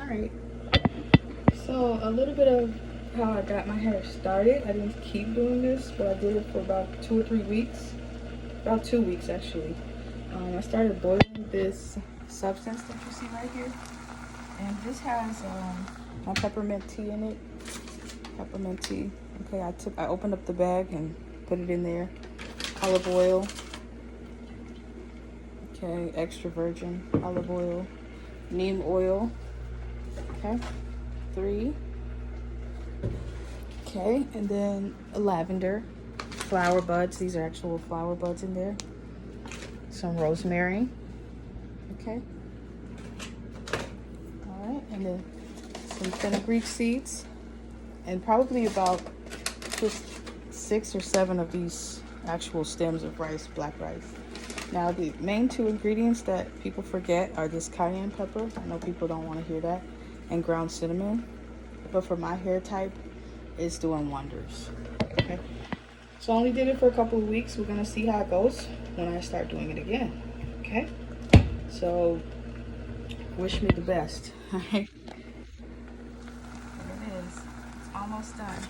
Alright, so a little bit of how I got my hair started. I didn't keep doing this, but I did it for about 2 or 3 weeks. About 2 weeks actually. I started boiling this substance that you see right here. And this has my peppermint tea in it. Peppermint tea. Okay, I opened up the bag and put it in there. Olive oil. Okay, extra virgin olive oil. Neem oil. Okay, 3. Okay, and then lavender, flower buds. These are actual flower buds in there. Some rosemary. Okay. All right, and then some fenugreek seeds, and probably about just 6 or 7 of these actual stems of rice, black rice. Now, the main 2 ingredients that people forget are this cayenne pepper. I know people don't want to hear that, and ground cinnamon. But for my hair type, it's doing wonders. Okay. So I only did it for a couple of weeks. We're gonna see how it goes when I start doing it again. Okay. So wish me the best. All right. There it is. It's almost done.